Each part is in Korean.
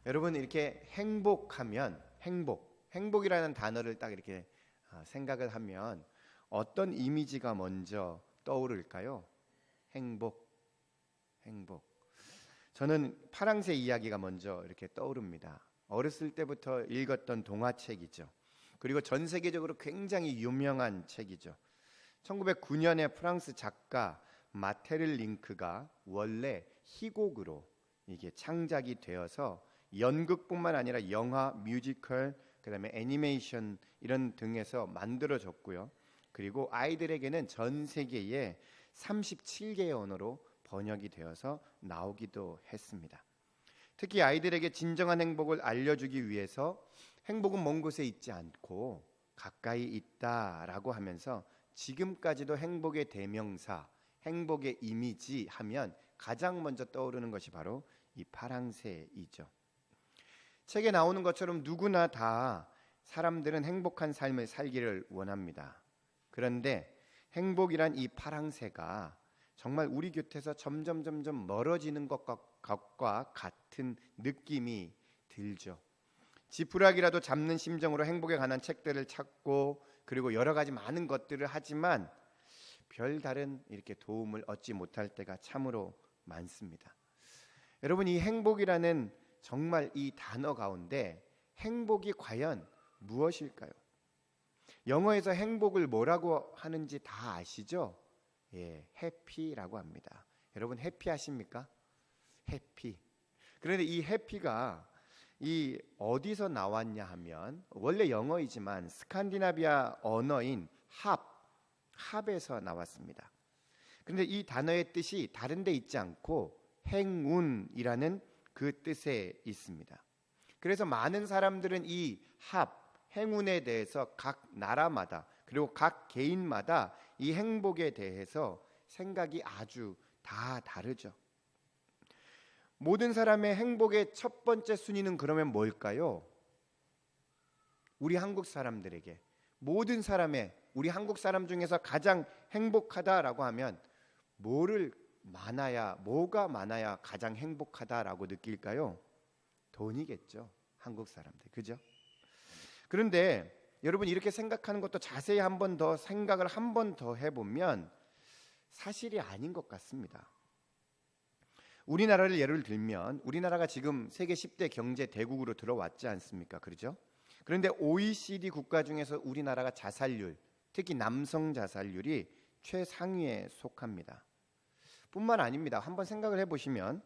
여러분 이렇게 행복하면 행복이라는 단어를 딱 이렇게 생각을 하면 어떤 이미지가 먼저 떠오를까요? 행복. 저는 파랑새 이야기가 먼저 이렇게 떠오릅니다. 어렸을 때부터 읽었던 동화책이죠. 그리고 전 세계적으로 굉장히 유명한 책이죠. 1909년에 프랑스 작가 마테를 링크가 원래 희곡으로 이게 창작이 되어서 연극뿐만 아니라 영화, 뮤지컬, 그다음에 애니메이션 이런 등에서 만들어졌고요. 그리고 아이들에게는 전 세계에 37개의 언어로 번역이 되어서 나오기도 했습니다. 특히 아이들에게 진정한 행복을 알려주기 위해서 행복은 먼 곳에 있지 않고 가까이 있다라고 하면서 지금까지도 행복의 대명사, 행복의 이미지 하면 가장 먼저 떠오르는 것이 바로 이 파랑새이죠. 책에 나오는 것처럼 누구나 다 사람들은 행복한 삶을 살기를 원합니다. 그런데 행복이란 이 파랑새가 정말 우리 곁에서 점점 멀어지는 것과 같은 느낌이 들죠. 지푸라기라도 잡는 심정으로 행복에 관한 책들을 찾고 그리고 여러 가지 많은 것들을 하지만 별다른 이렇게 도움을 얻지 못할 때가 참으로 많습니다. 여러분, 이 행복이라는 정말 이 단어 가운데 행복이 과연 무엇일까요? 영어에서 행복을 뭐라고 하는지 다 아시죠? 예, 해피라고 합니다. 여러분 해피하십니까? 해피. 그런데 이 해피가 이 어디서 나왔냐 하면 원래 영어이지만 스칸디나비아 언어인 합에서 나왔습니다. 그런데 이 단어의 뜻이 다른 데 있지 않고 행운이라는 그 뜻에 있습니다. 그래서 많은 사람들은 이 행운에 대해서 각 나라마다 그리고 각 개인마다 이 행복에 대해서 생각이 아주 다 다르죠. 모든 사람의 행복의 첫 번째 순위는 그러면 뭘까요? 우리 한국 사람들에게 모든 사람의 우리 한국 사람 중에서 가장 행복하다라고 하면 뭐가 많아야 가장 행복하다라고 느낄까요? 돈이겠죠. 한국 사람들. 그죠? 그런데 여러분 이렇게 생각하는 것도 자세히 한 번 더 생각을 한 번 더 해보면 사실이 아닌 것 같습니다. 우리나라를 예를 들면 우리나라가 지금 세계 10대 경제 대국으로 들어왔지 않습니까? 그렇죠? 그런데 OECD 국가 중에서 우리나라가 자살률, 특히 남성 자살률이 최상위에 속합니다. 뿐만 아닙니다. 한번 생각을 해보시면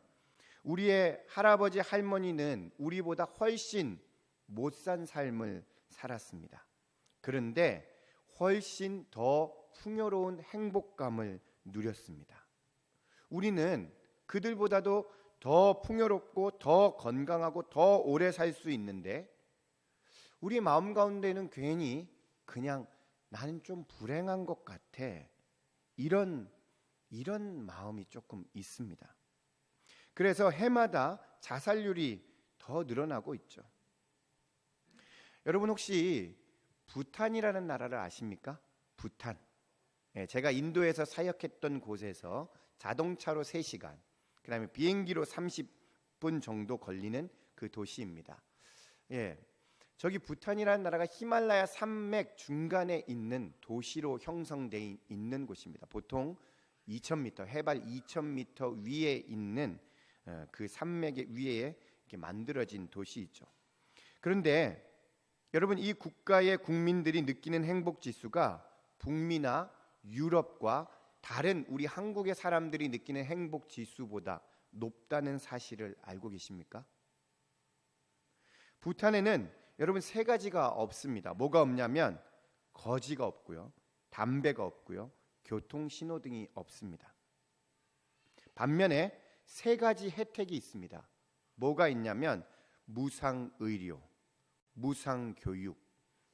우리의 할아버지, 할머니는 우리보다 훨씬 못 산 삶을 살았습니다. 그런데 훨씬 더 풍요로운 행복감을 누렸습니다. 우리는 그들보다도 더 풍요롭고 더 건강하고 더 오래 살 수 있는데 우리 마음 가운데는 괜히 그냥 나는 좀 불행한 것 같아 이런 마음이 조금 있습니다. 그래서 해마다 자살률이 더 늘어나고 있죠. 여러분 혹시 부탄이라는 나라를 아십니까? 부탄. 제가 인도에서 사역했던 곳에서 자동차로 3시간, 그 다음에 비행기로 30분 정도 걸리는 그 도시입니다. 저기 부탄이라는 나라가 히말라야 산맥 중간에 있는 도시로 형성되어 있는 곳입니다. 보통 2000m, 해발 2000m 위에 있는 그 산맥의 위에 이렇게 만들어진 도시이죠. 그런데 여러분 이 국가의 국민들이 느끼는 행복 지수가 북미나 유럽과 다른 우리 한국의 사람들이 느끼는 행복 지수보다 높다는 사실을 알고 계십니까? 부탄에는 여러분 3가지가 없습니다. 뭐가 없냐면 거지가 없고요, 담배가 없고요, 교통신호등이 없습니다. 반면에 3가지 혜택이 있습니다. 뭐가 있냐면 무상의료, 무상교육,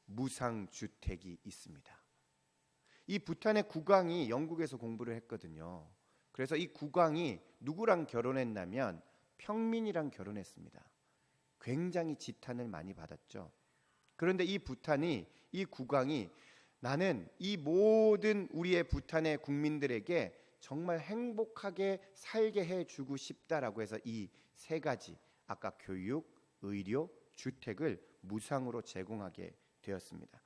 무상주택이 있습니다. 이 부탄의 국왕이 영국에서 공부를 했거든요. 그래서 이 국왕이 누구랑 결혼했냐면 평민이랑 결혼했습니다. 굉장히 지탄을 많이 받았죠. 그런데 이 국왕이 나는 이 모든 우리의 부탄의 국민들에게 정말 행복하게 살게 해주고 싶다라고 해서 이 3가지, 아까 교육, 의료, 주택을 무상으로 제공하게 되었습니다.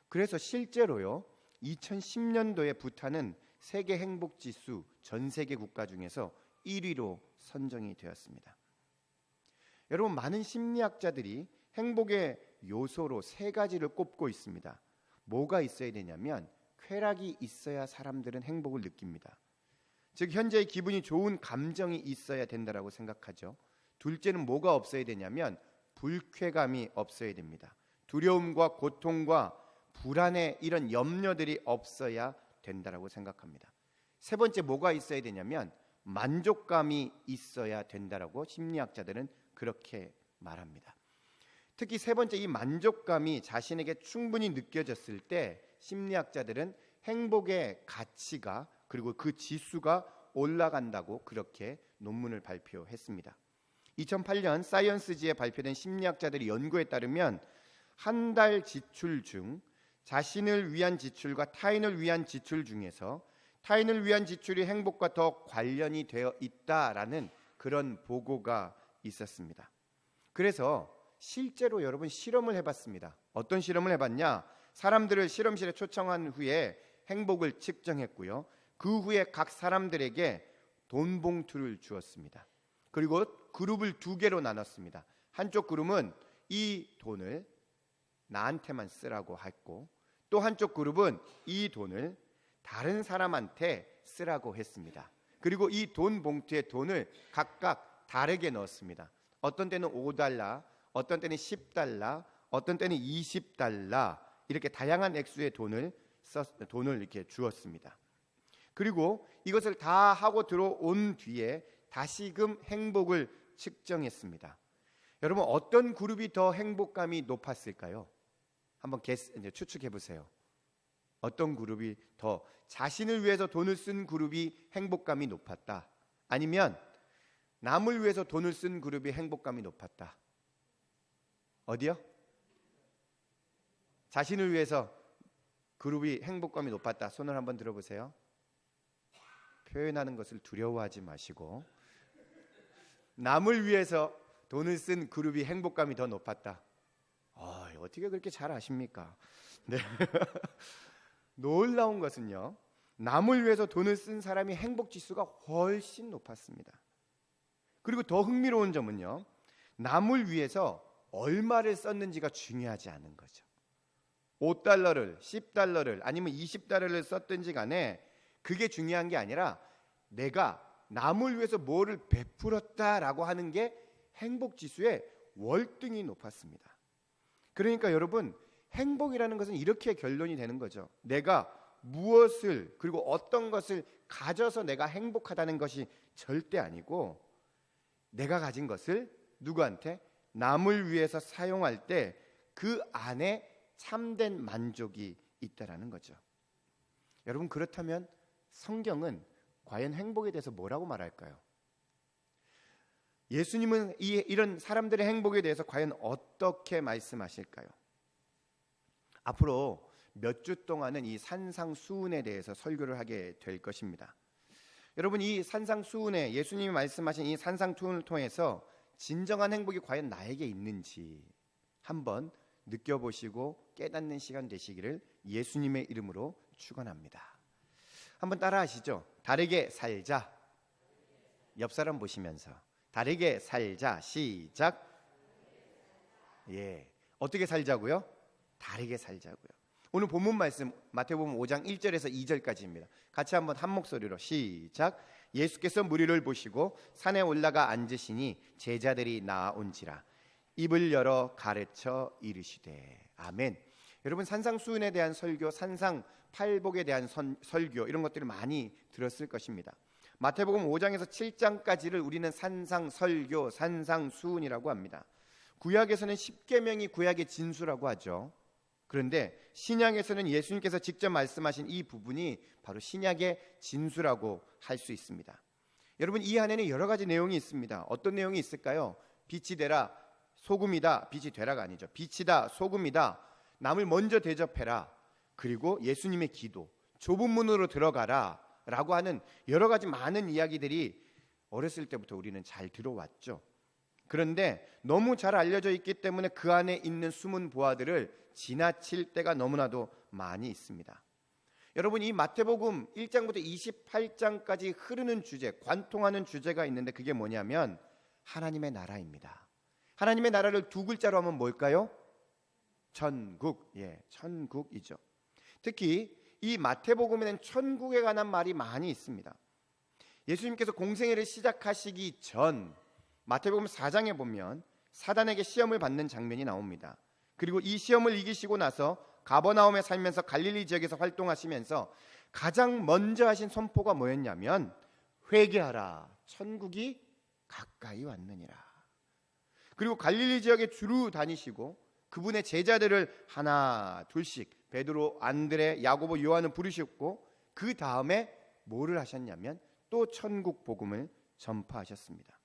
그래서 실제로요, 2010년도에 부탄은 세계 행복지수 전 세계 국가 중에서 1위로 선정이 되었습니다. 여러분, 많은 심리학자들이 행복의 요소로 세 가지를 꼽고 있습니다. 뭐가 있어야 되냐면 쾌락이 있어야 사람들은 행복을 느낍니다. 즉 현재의 기분이 좋은 감정이 있어야 된다라고 생각하죠. 둘째는 뭐가 없어야 되냐면 불쾌감이 없어야 됩니다. 두려움과 고통과 불안의 이런 염려들이 없어야 된다라고 생각합니다. 세 번째 뭐가 있어야 되냐면 만족감이 있어야 된다라고 심리학자들은 그렇게 말합니다. 특히 세 번째 이 만족감이 자신에게 충분히 느껴졌을 때 심리학자들은 행복의 가치가 그리고 그 지수가 올라간다고 그렇게 논문을 발표했습니다. 2008년 사이언스지에 발표된 심리학자들의 연구에 따르면 한 달 지출 중 자신을 위한 지출과 타인을 위한 지출 중에서 타인을 위한 지출이 행복과 더 관련이 되어 있다라는 그런 보고가 있었습니다. 그래서 실제로 여러분 실험을 해봤습니다. 어떤 실험을 해봤냐? 사람들을 실험실에 초청한 후에 행복을 측정했고요. 그 후에 각 사람들에게 돈 봉투를 주었습니다. 그리고 그룹을 두 개로 나눴습니다. 한쪽 그룹은 이 돈을 나한테만 쓰라고 했고 또 한쪽 그룹은 이 돈을 다른 사람한테 쓰라고 했습니다. 그리고 이 돈 봉투에 돈을 각각 다르게 넣었습니다. 어떤 때는 $5, 어떤 때는 $10, 어떤 때는 $20 이렇게 다양한 액수의 돈을 이렇게 주었습니다. 그리고 이것을 다 하고 들어온 뒤에 다시금 행복을 측정했습니다. 여러분 어떤 그룹이 더 행복감이 높았을까요? 한번 추측해 보세요. 어떤 그룹이 더 자신을 위해서 돈을 쓴 그룹이 행복감이 높았다. 아니면 남을 위해서 돈을 쓴 그룹이 행복감이 높았다. 어디요? 자신을 위해서 그룹이 행복감이 높았다. 손을 한번 들어보세요. 표현하는 것을 두려워하지 마시고 남을 위해서 돈을 쓴 그룹이 행복감이 더 높았다. 어떻게 그렇게 잘 아십니까? 네. 놀라운 것은요, 남을 위해서 돈을 쓴 사람이 행복지수가 훨씬 높았습니다. 그리고 더 흥미로운 점은요, 남을 위해서 얼마를 썼는지가 중요하지 않은 거죠. $5, $10 아니면 $20를 썼든지 간에 그게 중요한 게 아니라 내가 남을 위해서 뭐를 베풀었다라고 하는 게 행복지수의 월등히 높았습니다. 그러니까 여러분 행복이라는 것은 이렇게 결론이 되는 거죠. 내가 무엇을 그리고 어떤 것을 가져서 내가 행복하다는 것이 절대 아니고 내가 가진 것을 누구한테 남을 위해서 사용할 때 그 안에 참된 만족이 있다라는 거죠. 여러분 그렇다면 성경은 과연 행복에 대해서 뭐라고 말할까요? 예수님은 이런 사람들의 행복에 대해서 과연 어떻게 말씀하실까요? 앞으로 몇 주 동안은 이 산상수훈에 대해서 설교를 하게 될 것입니다. 여러분 이 산상수훈에 예수님이 말씀하신 이 산상수훈을 통해서 진정한 행복이 과연 나에게 있는지 한번 느껴보시고 깨닫는 시간 되시기를 예수님의 이름으로 축원합니다. 한번 따라하시죠. 다르게 살자. 옆 사람 보시면서 다르게 살자. 시작. 예, 어떻게 살자고요? 다르게 살자고요. 오늘 본문 말씀 마태복음 5장 1절에서 2절까지입니다. 같이 한번 한 목소리로 시작. 예수께서 무리를 보시고 산에 올라가 앉으시니 제자들이 나아온지라 입을 열어 가르쳐 이르시되. 아멘. 여러분 산상수훈에 대한 설교, 산상팔복에 대한 설교 이런 것들을 많이 들었을 것입니다. 마태복음 5장에서 7장까지를 우리는 산상설교, 산상수훈이라고 합니다. 구약에서는 십계명이 구약의 진수라고 하죠. 그런데 신약에서는 예수님께서 직접 말씀하신 이 부분이 바로 신약의 진수라고 할 수 있습니다. 여러분 이 안에는 여러 가지 내용이 있습니다. 어떤 내용이 있을까요? 빛이 되라, 소금이다. 빛이 되라가 아니죠. 빛이다, 소금이다. 남을 먼저 대접해라. 그리고 예수님의 기도, 좁은 문으로 들어가라 라고 하는 여러 가지 많은 이야기들이 어렸을 때부터 우리는 잘 들어왔죠. 그런데 너무 잘 알려져 있기 때문에 그 안에 있는 숨은 보화들을 지나칠 때가 너무나도 많이 있습니다. 여러분, 이 마태복음 1장부터 28장까지 흐르는 주제, 관통하는 주제가 있는데 그게 뭐냐면 하나님의 나라입니다. 하나님의 나라를 두 글자로 하면 뭘까요? 천국. 천국이죠. 특히 이 마태복음에는 천국에 관한 말이 많이 있습니다. 예수님께서 공생애를 시작하시기 전 마태복음 4장에 보면 사단에게 시험을 받는 장면이 나옵니다. 그리고 이 시험을 이기시고 나서 가버나움에 살면서 갈릴리 지역에서 활동하시면서 가장 먼저 하신 선포가 뭐였냐면 회개하라, 천국이 가까이 왔느니라. 그리고 갈릴리 지역에 주로 다니시고 그분의 제자들을 하나 둘씩 베드로, 안드레, 야고보, 요한을 부르셨고 그 다음에 뭐를 하셨냐면 또 천국 복음을 전파하셨습니다.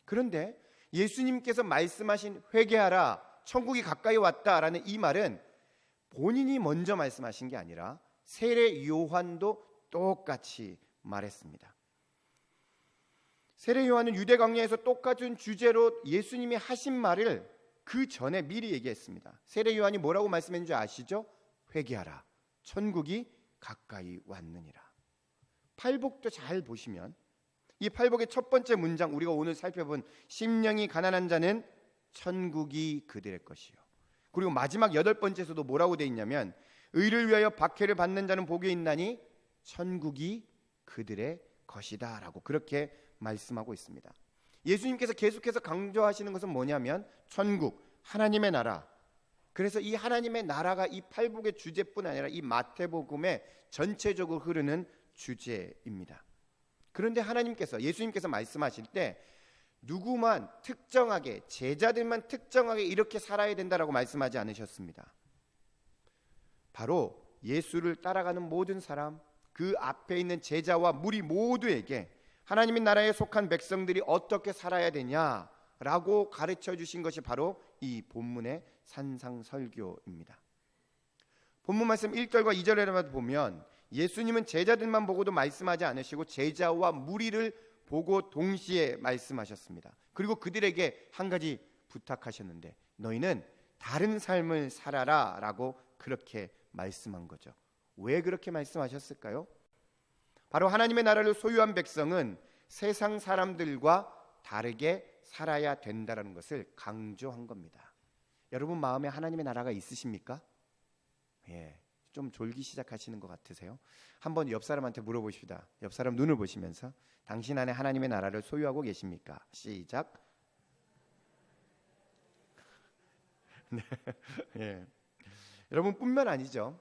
그런데 예수님께서 말씀하신 회개하라, 천국이 가까이 왔다라는 이 말은 본인이 먼저 말씀하신 게 아니라 세례 요한도 똑같이 말했습니다. 세례 요한은 유대 광야에서 똑같은 주제로 예수님이 하신 말을 그 전에 미리 얘기했습니다. 세례 요한이 뭐라고 말씀했는지 아시죠? 회개하라, 천국이 가까이 왔느니라. 팔복도 잘 보시면 이 팔복의 첫 번째 문장, 우리가 오늘 살펴본 심령이 가난한 자는 천국이 그들의 것이요. 그리고 마지막 여덟 번째에서도 뭐라고 되어 있냐면 의를 위하여 박해를 받는 자는 복이 있나니 천국이 그들의 것이다 라고 그렇게 말씀하고 있습니다. 예수님께서 계속해서 강조하시는 것은 뭐냐면 천국, 하나님의 나라. 그래서 이 하나님의 나라가 이 팔복의 주제뿐 아니라 이 마태복음의 전체적으로 흐르는 주제입니다. 그런데 예수님께서 말씀하실 때 누구만 특정하게, 제자들만 특정하게 이렇게 살아야 된다라고 말씀하지 않으셨습니다. 바로 예수를 따라가는 모든 사람, 그 앞에 있는 제자와 무리 모두에게 하나님의 나라에 속한 백성들이 어떻게 살아야 되냐라고 가르쳐 주신 것이 바로 이 본문의 산상설교입니다. 본문 말씀 1절과 2절에 보면 예수님은 제자들만 보고도 말씀하지 않으시고 제자와 무리를 보고 동시에 말씀하셨습니다. 그리고 그들에게 한 가지 부탁하셨는데 너희는 다른 삶을 살아라 라고 그렇게 말씀한 거죠. 왜 그렇게 말씀하셨을까요? 바로 하나님의 나라를 소유한 백성은 세상 사람들과 다르게 살아야 된다는 것을 강조한 겁니다. 여러분 마음에 하나님의 나라가 있으십니까? 좀 졸기 시작하시는 것 같으세요? 한번 옆 사람한테 물어보십시다. 옆 사람 눈을 보시면서 당신 안에 하나님의 나라를 소유하고 계십니까? 시작. 네. 여러분뿐만 아니죠.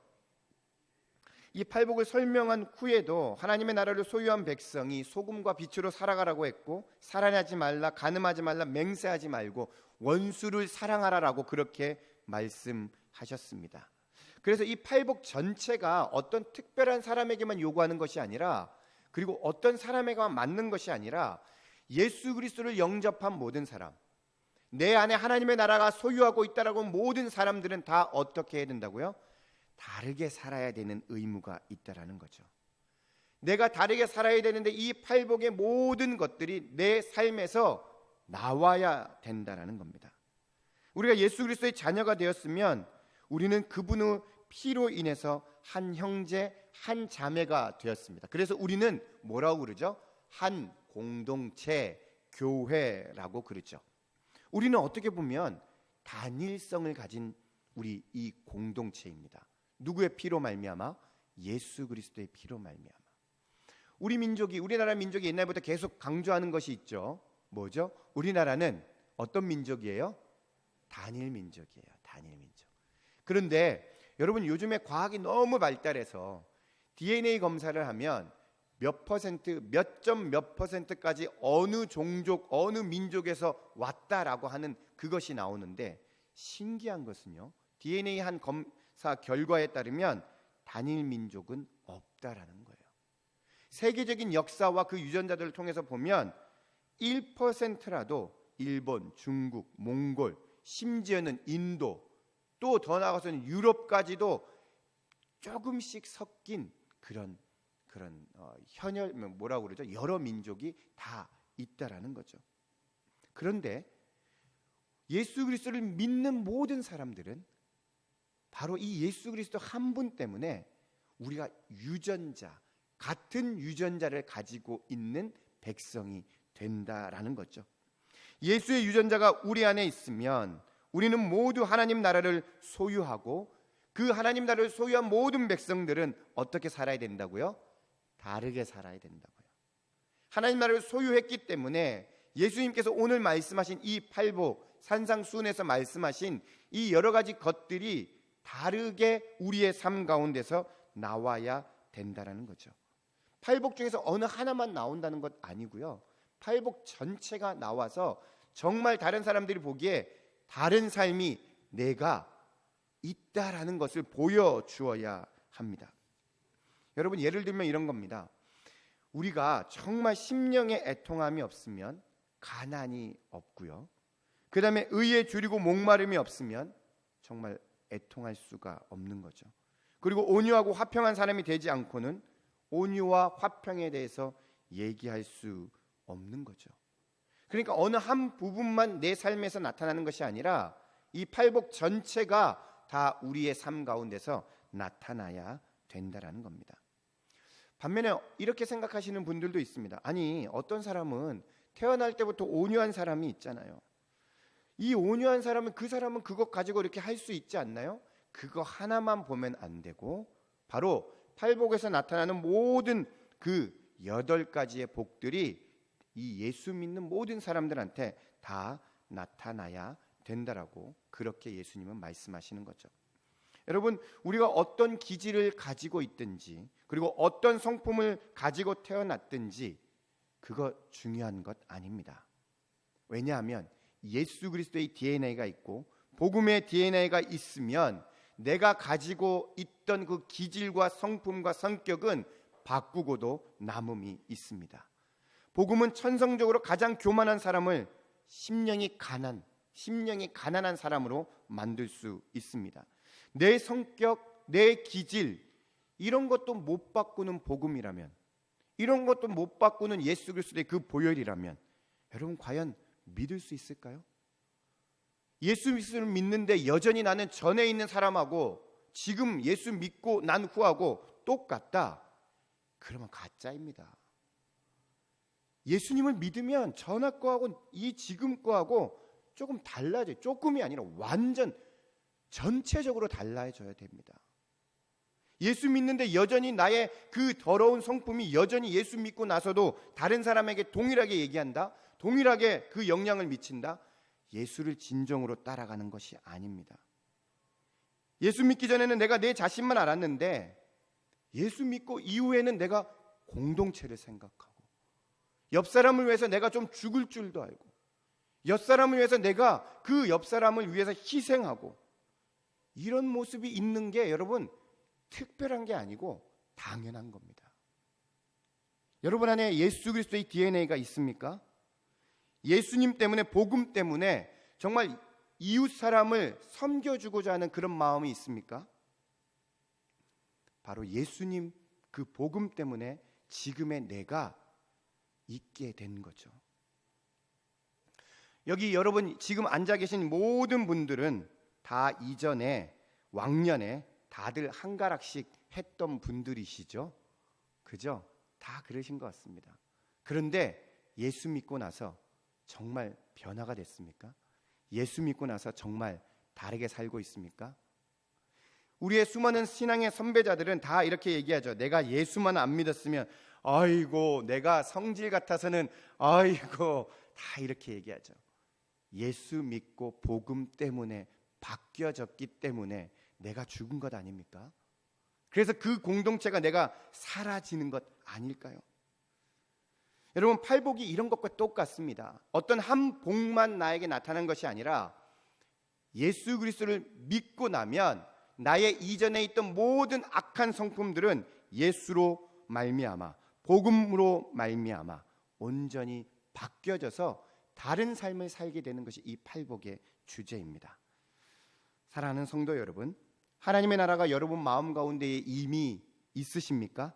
이 팔복을 설명한 후에도 하나님의 나라를 소유한 백성이 소금과 빛으로 살아가라고 했고 살인하지 말라, 간음하지 말라, 맹세하지 말고 원수를 사랑하라라고 그렇게 말씀하셨습니다. 그래서 이 팔복 전체가 어떤 특별한 사람에게만 요구하는 것이 아니라 그리고 어떤 사람에게만 맞는 것이 아니라 예수 그리스도를 영접한 모든 사람, 내 안에 하나님의 나라가 소유하고 있다라고 모든 사람들은 다 어떻게 해야 된다고요? 다르게 살아야 되는 의무가 있다라는 거죠. 내가 다르게 살아야 되는데 이 팔복의 모든 것들이 내 삶에서 나와야 된다라는 겁니다. 우리가 예수 그리스도의 자녀가 되었으면 우리는 그분의 피로 인해서 한 형제, 한 자매가 되었습니다. 그래서 우리는 뭐라고 그러죠? 한 공동체, 교회라고 그러죠. 우리는 어떻게 보면 단일성을 가진 우리 이 공동체입니다. 누구의 피로 말미암아? 예수 그리스도의 피로 말미암아. 우리나라 민족이 옛날부터 계속 강조하는 것이 있죠. 뭐죠? 우리나라는 어떤 민족이에요? 단일 민족이에요. 단일 민족. 그런데 여러분 요즘에 과학이 너무 발달해서 DNA 검사를 하면 몇 퍼센트, 몇 퍼센트까지 어느 종족, 어느 민족에서 왔다라고 하는 그것이 나오는데 신기한 것은요. DNA 한 검사 결과에 따르면 단일 민족은 없다라는 거예요. 세계적인 역사와 그 유전자들을 통해서 보면 1%라도 일본, 중국, 몽골, 심지어는 인도, 또 더 나아가서는 유럽까지도 조금씩 섞인 그런 현혈 뭐라고 그러죠? 여러 민족이 다 있다라는 거죠. 그런데 예수 그리스도를 믿는 모든 사람들은 바로 이 예수 그리스도 한 분 때문에 우리가 유전자, 같은 유전자를 가지고 있는 백성이 된다라는 거죠. 예수의 유전자가 우리 안에 있으면 우리는 모두 하나님 나라를 소유하고, 그 하나님 나라를 소유한 모든 백성들은 어떻게 살아야 된다고요? 다르게 살아야 된다고요. 하나님 나라를 소유했기 때문에 예수님께서 오늘 말씀하신 이 팔복, 산상수훈에서 말씀하신 이 여러 가지 것들이 다르게 우리의 삶 가운데서 나와야 된다라는 거죠. 팔복 중에서 어느 하나만 나온다는 것 아니고요. 팔복 전체가 나와서 정말 다른 사람들이 보기에 다른 삶이 내가 있다라는 것을 보여주어야 합니다. 여러분, 예를 들면 이런 겁니다. 우리가 정말 심령의 애통함이 없으면 가난이 없고요. 그 다음에 의에 줄이고 목마름이 없으면 정말 애통할 수가 없는 거죠. 그리고 온유하고 화평한 사람이 되지 않고는 온유와 화평에 대해서 얘기할 수 없는 거죠. 그러니까 어느 한 부분만 내 삶에서 나타나는 것이 아니라 이 팔복 전체가 다 우리의 삶 가운데서 나타나야 된다라는 겁니다. 반면에 이렇게 생각하시는 분들도 있습니다. 아니, 어떤 사람은 태어날 때부터 온유한 사람이 있잖아요. 이 온유한 사람은 그 사람은 그것 가지고 이렇게 할 수 있지 않나요? 그거 하나만 보면 안 되고 바로 팔복에서 나타나는 모든 그 8가지의 복들이 이 예수 믿는 모든 사람들한테 다 나타나야 된다라고 그렇게 예수님은 말씀하시는 거죠. 여러분, 우리가 어떤 기질을 가지고 있든지 그리고 어떤 성품을 가지고 태어났든지 그거 중요한 것 아닙니다. 왜냐하면 예수 그리스도의 DNA가 있고 복음의 DNA가 있으면 내가 가지고 있던 그 기질과 성품과 성격은 바꾸고도 남음이 있습니다. 복음은 천성적으로 가장 교만한 사람을 심령이 가난한 사람으로 만들 수 있습니다. 내 성격, 내 기질 이런 것도 못 바꾸는 복음이라면, 이런 것도 못 바꾸는 예수 그리스도의 그 보혈이라면 여러분 과연 믿을 수 있을까요? 예수 그리스도를 믿는데 여전히 나는 전에 있는 사람하고 지금 예수 믿고 난 후하고 똑같다. 그러면 가짜입니다. 예수님을 믿으면 전하 거하고 이 지금 거하고 조금 달라져요. 조금이 아니라 완전 전체적으로 달라져야 됩니다. 예수 믿는데 여전히 나의 그 더러운 성품이 여전히 예수 믿고 나서도 다른 사람에게 동일하게 얘기한다? 동일하게 그 영향을 미친다? 예수를 진정으로 따라가는 것이 아닙니다. 예수 믿기 전에는 내가 내 자신만 알았는데 예수 믿고 이후에는 내가 공동체를 생각하고 옆 사람을 위해서 내가 좀 죽을 줄도 알고 옆 사람을 위해서 내가 그 옆 사람을 위해서 희생하고 이런 모습이 있는 게 여러분 특별한 게 아니고 당연한 겁니다. 여러분 안에 예수 그리스도의 DNA가 있습니까? 예수님 때문에 복음 때문에 정말 이웃 사람을 섬겨주고자 하는 그런 마음이 있습니까? 바로 예수님 그 복음 때문에 지금의 내가 있게 된 거죠. 여기 여러분 지금 앉아 계신 모든 분들은 다 이전에 왕년에 다들 한 가락씩 했던 분들이시죠? 그죠? 다 그러신 것 같습니다. 그런데 예수 믿고 나서 정말 변화가 됐습니까? 예수 믿고 나서 정말 다르게 살고 있습니까? 우리의 수많은 신앙의 선배자들은 다 이렇게 얘기하죠. 내가 예수만 안 믿었으면 아이고 내가 성질 같아서는 아이고 다 이렇게 얘기하죠. 예수 믿고 복음 때문에 바뀌어졌기 때문에 내가 죽은 것 아닙니까? 그래서 그 공동체가 내가 사라지는 것 아닐까요? 여러분 팔복이 이런 것과 똑같습니다. 어떤 한 복만 나에게 나타난 것이 아니라 예수 그리스도를 믿고 나면 나의 이전에 있던 모든 악한 성품들은 예수로 말미암아 복음으로 말미암아 온전히 바뀌어져서 다른 삶을 살게 되는 것이 이 팔복의 주제입니다. 사랑하는 성도 여러분, 하나님의 나라가 여러분 마음 가운데 이미 있으십니까?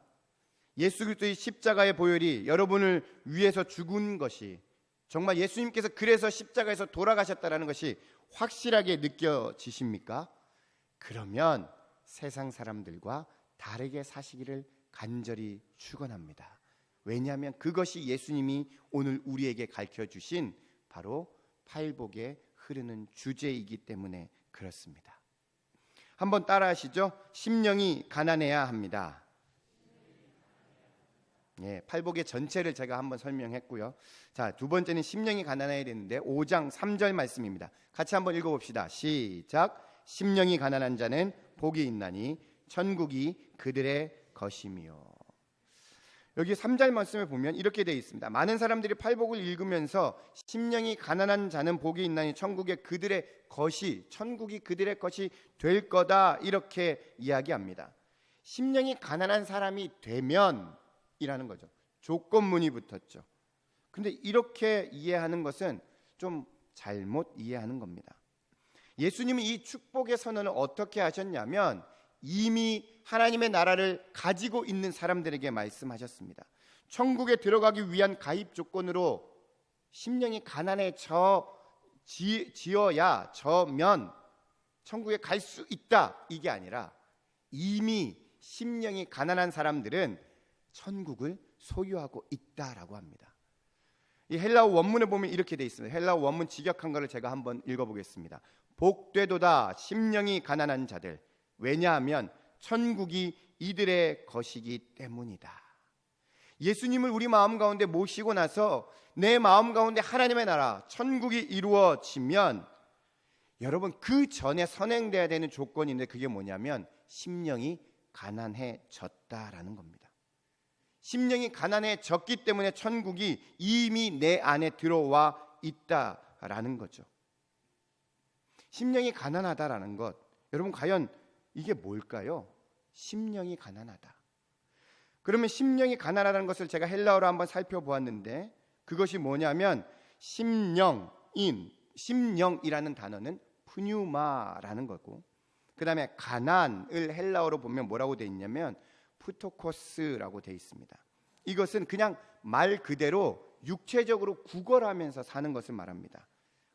예수 그리스도의 십자가의 보혈이 여러분을 위해서 죽은 것이 정말 예수님께서 그래서 십자가에서 돌아가셨다는 것이 확실하게 느껴지십니까? 그러면 세상 사람들과 다르게 사시기를 간절히 축원합니다. 왜냐하면 그것이 예수님이 오늘 우리에게 가르쳐주신 바로 팔복에 흐르는 주제이기 때문에 그렇습니다. 한번 따라하시죠. 심령이 가난해야 합니다. 팔복의 전체를 제가 한번 설명했고요. 자, 두 번째는 심령이 가난해야 되는데 5장 3절 말씀입니다. 같이 한번 읽어봅시다. 시작. 심령이 가난한 자는 복이 있나니 천국이 그들의 것이며. 여기 3절 말씀에 보면 이렇게 되어 있습니다. 많은 사람들이 팔복을 읽으면서 심령이 가난한 자는 복이 있나니 천국이 그들의 것이 될 거다 이렇게 이야기합니다. 심령이 가난한 사람이 되면 이라는 거죠. 조건문이 붙었죠. 근데 이렇게 이해하는 것은 좀 잘못 이해하는 겁니다. 예수님은 이 축복의 선언을 어떻게 하셨냐면 이미 하나님의 나라를 가지고 있는 사람들에게 말씀하셨습니다. 천국에 들어가기 위한 가입 조건으로 심령이 가난해져면 천국에 갈 수 있다 이게 아니라 이미 심령이 가난한 사람들은 천국을 소유하고 있다라고 합니다. 이 헬라어 원문에 보면 이렇게 돼 있습니다. 헬라어 원문 직역한 거를 제가 한번 읽어보겠습니다. 복되도다 심령이 가난한 자들, 왜냐하면 천국이 이들의 것이기 때문이다. 예수님을 우리 마음 가운데 모시고 나서 내 마음 가운데 하나님의 나라 천국이 이루어지면 여러분 그 전에 선행돼야 되는 조건인데 그게 뭐냐면 심령이 가난해졌다라는 겁니다. 심령이 가난해졌기 때문에 천국이 이미 내 안에 들어와 있다라는 거죠. 심령이 가난하다라는 것, 여러분 과연 이게 뭘까요? 심령이 가난하다. 그러면 심령이 가난하다는 것을 제가 헬라어로 한번 살펴보았는데 그것이 뭐냐면 심령이라는 단어는 푸뉴마라는 거고, 그 다음에 가난을 헬라어로 보면 뭐라고 돼 있냐면 푸토코스라고 돼 있습니다. 이것은 그냥 말 그대로 육체적으로 구걸하면서 사는 것을 말합니다.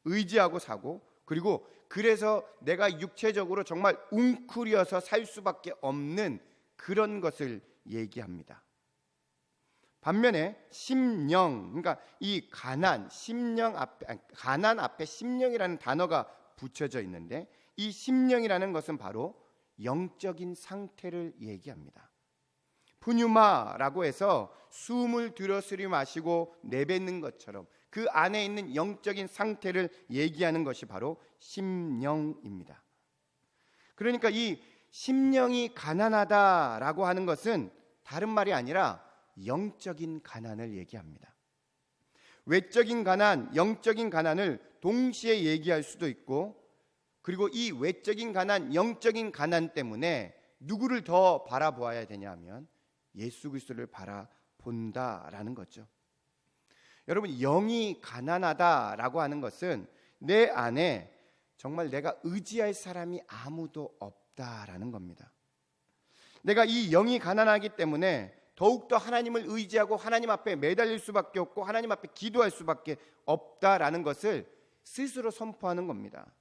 의지하고 사고, 그리고 그래서 내가 육체적으로 정말 웅크려서 살 수밖에 없는 그런 것을 얘기합니다. 반면에 심령, 그러니까 이 가난 앞에 심령이라는 단어가 붙여져 있는데 이 심령이라는 것은 바로 영적인 상태를 얘기합니다. 푸뉴마라고 해서 숨을 들여 마시고 내뱉는 것처럼 그 안에 있는 영적인 상태를 얘기하는 것이 바로 심령입니다. 그러니까 이 심령이 가난하다라고 하는 것은 다른 말이 아니라 영적인 가난을 얘기합니다. 외적인 가난, 영적인 가난을 동시에 얘기할 수도 있고, 그리고 이 외적인 가난, 영적인 가난 때문에 누구를 더 바라보아야 되냐 하면 예수 그리스도를 바라본다라는 거죠. 여러분, 영이 가난하다라고 하는 것은 내 안에 정말 내가 의지할 사람이 아무도 없다라는 겁니다. 내가 이 영이 가난하기 때문에 더욱더 하나님을 의지하고 하나님 앞에 매달릴 수밖에 없고 하나님 앞에 기도할 수밖에 없다라는 것을 스스로 선포하는 겁니다.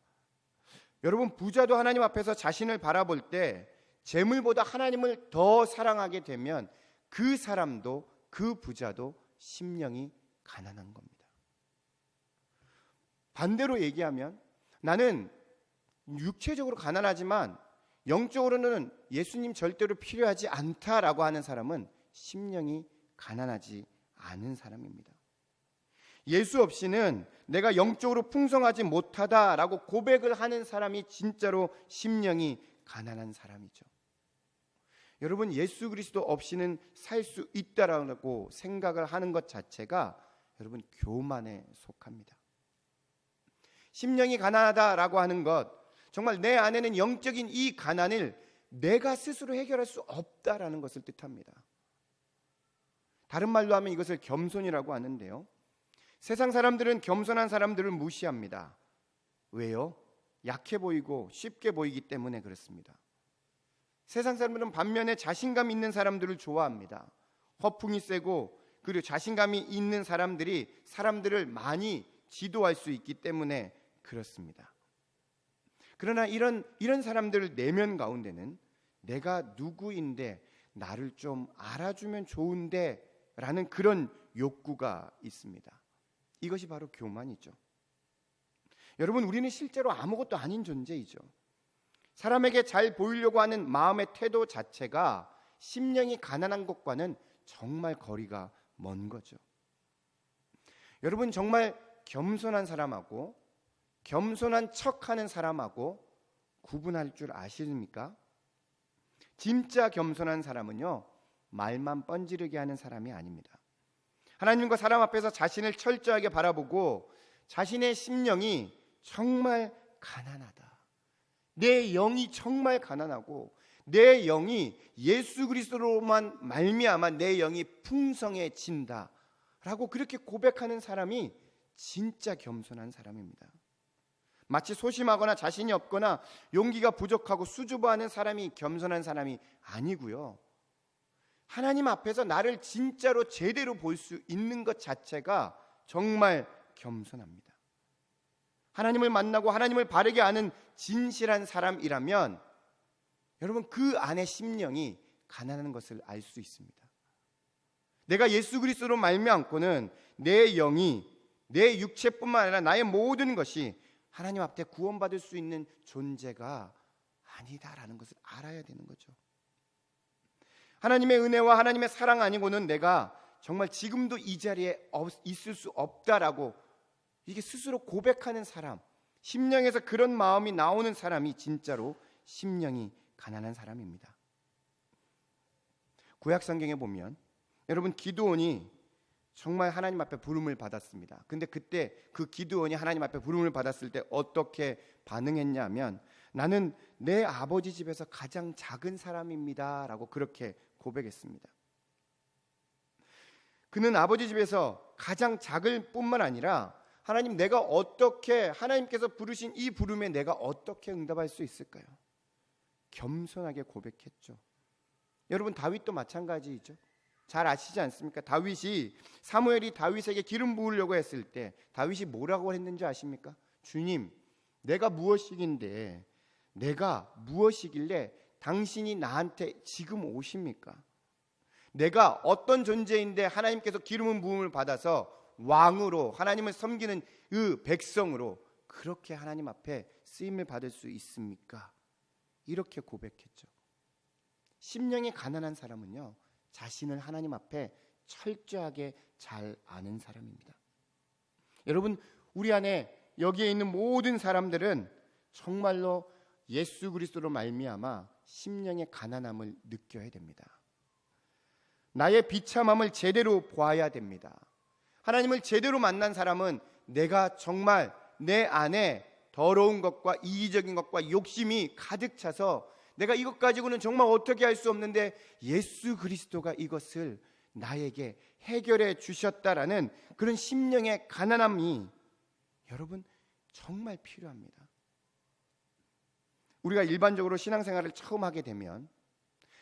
여러분, 부자도 하나님 앞에서 자신을 바라볼 때 재물보다 하나님을 더 사랑하게 되면 그 사람도, 그 부자도 심령이 가난한 겁니다. 반대로 얘기하면 나는 육체적으로 가난하지만 영적으로는 예수님 절대로 필요하지 않다라고 하는 사람은 심령이 가난하지 않은 사람입니다. 예수 없이는 내가 영적으로 풍성하지 못하다라고 고백을 하는 사람이 진짜로 심령이 가난한 사람이죠. 여러분, 예수 그리스도 없이는 살 수 있다라고 생각을 하는 것 자체가 여러분 교만에 속합니다. 심령이 가난하다라고 하는 것, 정말 내 안에는 영적인 이 가난을 내가 스스로 해결할 수 없다라는 것을 뜻합니다. 다른 말로 하면 이것을 겸손이라고 하는데요, 세상 사람들은 겸손한 사람들을 무시합니다. 왜요? 약해 보이고 쉽게 보이기 때문에 그렇습니다. 세상 사람들은 반면에 자신감 있는 사람들을 좋아합니다. 허풍이 세고 그리고 자신감이 있는 사람들이 사람들을 많이 지도할 수 있기 때문에 그렇습니다. 그러나 이런 사람들 내면 가운데는 내가 누구인데 나를 좀 알아주면 좋은데 라는 그런 욕구가 있습니다. 이것이 바로 교만이죠. 여러분, 우리는 실제로 아무것도 아닌 존재이죠. 사람에게 잘 보이려고 하는 마음의 태도 자체가 심령이 가난한 것과는 정말 거리가 먼 거죠. 여러분, 정말 겸손한 사람하고 겸손한 척하는 사람하고 구분할 줄 아십니까? 진짜 겸손한 사람은요, 말만 뻔지르게 하는 사람이 아닙니다. 하나님과 사람 앞에서 자신을 철저하게 바라보고 자신의 심령이 정말 가난하다, 내 영이 정말 가난하고 내 영이 예수 그리스도로만 말미암아 내 영이 풍성해진다 라고 그렇게 고백하는 사람이 진짜 겸손한 사람입니다. 마치 소심하거나 자신이 없거나 용기가 부족하고 수줍어하는 사람이 겸손한 사람이 아니고요, 하나님 앞에서 나를 진짜로 제대로 볼 수 있는 것 자체가 정말 겸손합니다. 하나님을 만나고 하나님을 바르게 아는 진실한 사람이라면 여러분, 그 안에 심령이 가난한 것을 알 수 있습니다. 내가 예수 그리스도로 말미암고는 내 영이, 내 육체뿐만 아니라 나의 모든 것이 하나님 앞에 구원받을 수 있는 존재가 아니다라는 것을 알아야 되는 거죠. 하나님의 은혜와 하나님의 사랑 아니고는 내가 정말 지금도 이 자리에 있을 수 없다라고 이게 스스로 고백하는 사람, 심령에서 그런 마음이 나오는 사람이 진짜로 심령이 가난한 사람입니다. 구약 성경에 보면 여러분, 기드온이 정말 하나님 앞에 부름을 받았습니다. 근데 그때 그 기드온이 하나님 앞에 부름을 받았을 때 어떻게 반응했냐면, 나는 내 아버지 집에서 가장 작은 사람입니다 라고 그렇게 고백했습니다. 그는 아버지 집에서 가장 작을 뿐만 아니라 하나님, 내가 어떻게, 하나님께서 부르신 이 부름에 내가 어떻게 응답할 수 있을까요? 겸손하게 고백했죠. 여러분, 다윗도 마찬가지이죠. 잘 아시지 않습니까? 다윗이, 사무엘이 다윗에게 기름 부으려고 했을 때 다윗이 뭐라고 했는지 아십니까? 주님, 내가 무엇이긴데, 내가 무엇이길래 당신이 나한테 지금 오십니까? 내가 어떤 존재인데 하나님께서 기름 부음을 받아서 왕으로 하나님을 섬기는 그 백성으로 그렇게 하나님 앞에 쓰임을 받을 수 있습니까? 이렇게 고백했죠. 심령이 가난한 사람은요, 자신을 하나님 앞에 철저하게 잘 아는 사람입니다. 여러분, 우리 안에 여기에 있는 모든 사람들은 정말로 예수 그리스도로 말미암아 심령의 가난함을 느껴야 됩니다. 나의 비참함을 제대로 보아야 됩니다. 하나님을 제대로 만난 사람은 내가 정말 내 안에 더러운 것과 이기적인 것과 욕심이 가득 차서 내가 이것 가지고는 정말 어떻게 할 수 없는데 예수 그리스도가 이것을 나에게 해결해 주셨다라는 그런 심령의 가난함이 여러분 정말 필요합니다. 우리가 일반적으로 신앙생활을 처음 하게 되면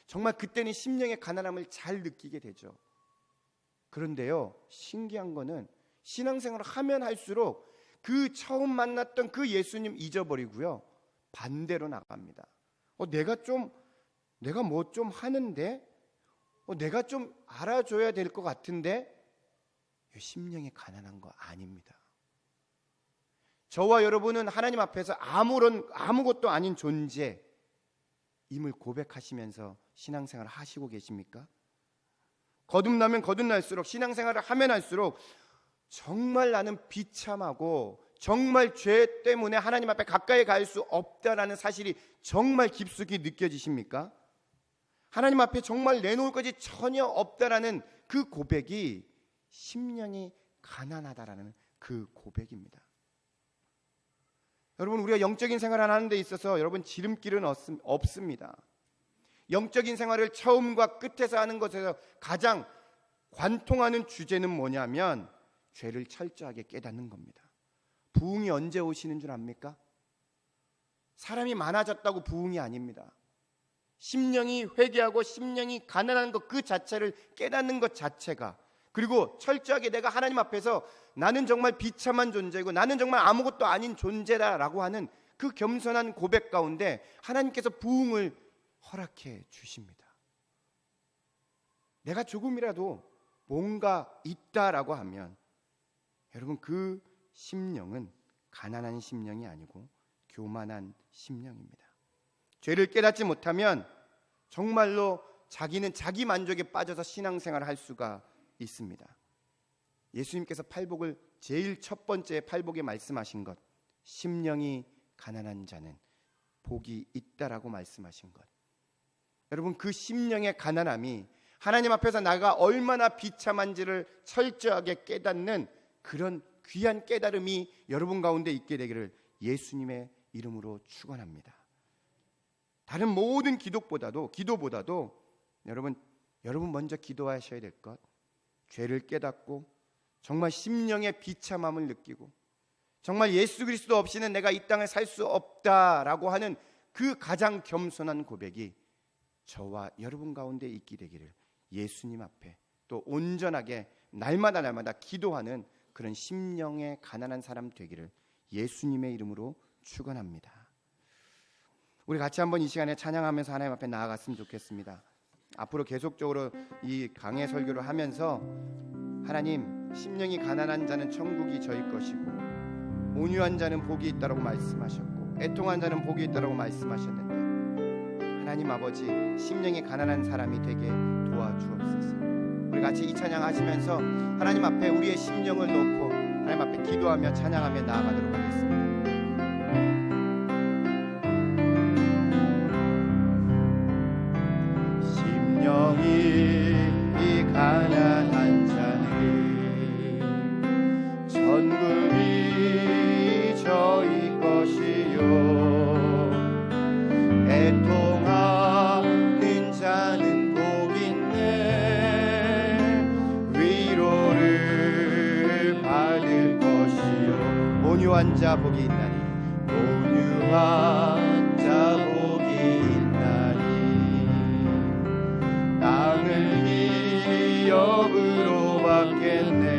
정말 그때는 심령의 가난함을 잘 느끼게 되죠. 그런데요, 신기한 거는 신앙생활을 하면 할수록 그 처음 만났던 그 예수님 잊어버리고요, 반대로 나갑니다. 내가 뭐 좀 하는데, 내가 좀 알아줘야 될 것 같은데, 심령이 가난한 거 아닙니다. 저와 여러분은 하나님 앞에서 아무것도 아닌 존재임을 고백하시면서 신앙생활을 하시고 계십니까? 거듭나면 거듭날수록, 신앙생활을 하면 할수록 정말 나는 비참하고 정말 죄 때문에 하나님 앞에 가까이 갈 수 없다라는 사실이 정말 깊숙이 느껴지십니까? 하나님 앞에 정말 내놓을 것이 전혀 없다라는 그 고백이 심령이 가난하다라는 그 고백입니다. 여러분, 우리가 영적인 생활을 하는 데 있어서 여러분 지름길은 없습니다. 영적인 생활을 처음과 끝에서 하는 것에서 가장 관통하는 주제는 뭐냐면 죄를 철저하게 깨닫는 겁니다. 부흥이 언제 오시는 줄 압니까? 사람이 많아졌다고 부흥이 아닙니다. 심령이 회개하고 심령이 가난한 것 그 자체를 깨닫는 것 자체가, 그리고 철저하게 내가 하나님 앞에서 나는 정말 비참한 존재고 나는 정말 아무것도 아닌 존재다라고 하는 그 겸손한 고백 가운데 하나님께서 부흥을 허락해 주십니다. 내가 조금이라도 뭔가 있다라고 하면 여러분 그 심령은 가난한 심령이 아니고 교만한 심령입니다. 죄를 깨닫지 못하면 정말로 자기는 자기 만족에 빠져서 신앙생활을 할 수가 있습니다. 예수님께서 팔복을 제일 첫 번째 팔복에 말씀하신 것, 심령이 가난한 자는 복이 있다라고 말씀하신 것. 여러분 그 심령의 가난함이 하나님 앞에서 나가 얼마나 비참한지를 철저하게 깨닫는 그런 귀한 깨달음이 여러분 가운데 있게 되기를 예수님의 이름으로 축원합니다. 다른 모든 기도보다도 여러분 먼저 기도하셔야 될 것, 죄를 깨닫고 정말 심령의 비참함을 느끼고 정말 예수 그리스도 없이는 내가 이 땅에 살 수 없다라고 하는 그 가장 겸손한 고백이 저와 여러분 가운데 있게 되기를 예수님 앞에 또 온전하게 날마다 기도하는 그런 심령의 가난한 사람 되기를 예수님의 이름으로 축원합니다. 우리 같이 한번 이 시간에 찬양하면서 하나님 앞에 나아갔으면 좋겠습니다. 앞으로 계속적으로 이 강해 설교를 하면서 하나님 심령이 가난한 자는 천국이 저희 것이고 온유한 자는 복이 있다라고 말씀하셨고 애통한 자는 복이 있다라고 말씀하셨는데 하나님 아버지 심령이 가난한 사람이 되게 도와주옵소서. 우리 같이 이 찬양 하시면서 하나님 앞에 우리의 심령을 놓고 하나님 앞에 기도하며 찬양하며 나아가도록 하겠습니다. 심령이 가난한 자는 천국이 저희 것이요 애통하는 자는 복 있네 위로를 받을 것이요 온유한 자 복이 있나니 온유한 자 복이 있나니 땅을 기업으로 받겠네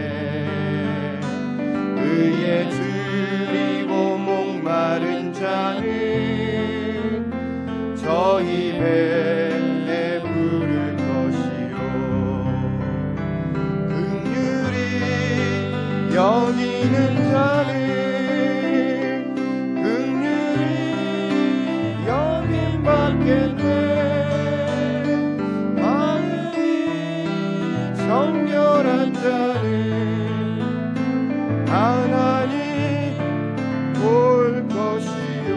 그의 줄이고 목마른 자는 저희 배에 부를 것이요 긍휼히 여기는 자는 긍휼히 여김 받겠네 마음이 정결한 자는 하나님 볼 것이요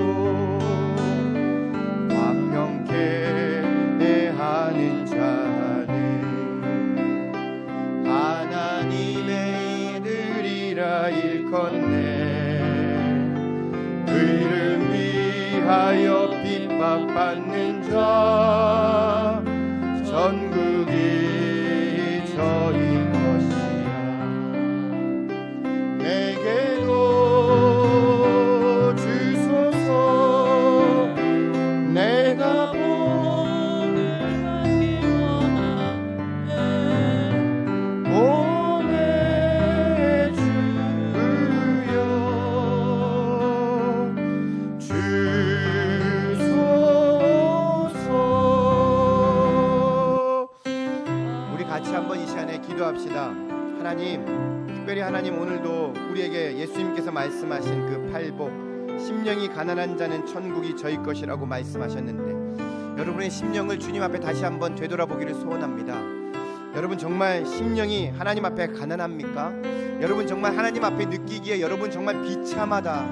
화평케 대하는 자는 하나님의 이들이라 일컫네 그를 위하여 핍박받는 자 전국이 저희 것이야 내게도 주소서 내가 보내기 원하네 보내주여 주소서. 우리 같이 한번 이 시간에 기도합시다. 하나님, 특별히 하나님 오늘도 우리에게 예수님께서 말씀하신 그 팔복 심령이 가난한 자는 천국이 저희 것이라고 말씀하셨는데 여러분의 심령을 주님 앞에 다시 한번 되돌아보기를 소원합니다. 여러분 정말 심령이 하나님 앞에 가난합니까? 여러분 정말 하나님 앞에 느끼기에 여러분 정말 비참하다,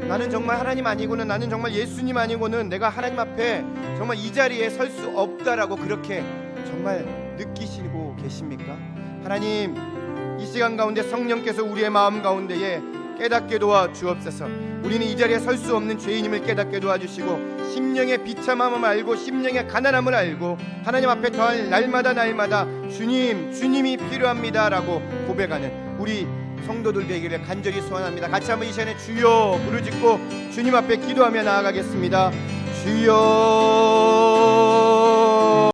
나는 정말 하나님 아니고는, 나는 정말 예수님 아니고는 내가 하나님 앞에 정말 이 자리에 설 수 없다라고 그렇게 정말 느끼시고 계십니까? 하나님 이 시간 가운데 성령께서 우리의 마음 가운데에 깨닫게 도와 주옵소서. 우리는 이 자리에 설 수 없는 죄인임을 깨닫게 도와주시고 심령의 비참함을 알고 심령의 가난함을 알고 하나님 앞에 더할 날마다 주님이 필요합니다라고 고백하는 우리 성도들 되기를 간절히 소원합니다. 같이 한번 이 시간에 주여 부르짖고 주님 앞에 기도하며 나아가겠습니다. 주여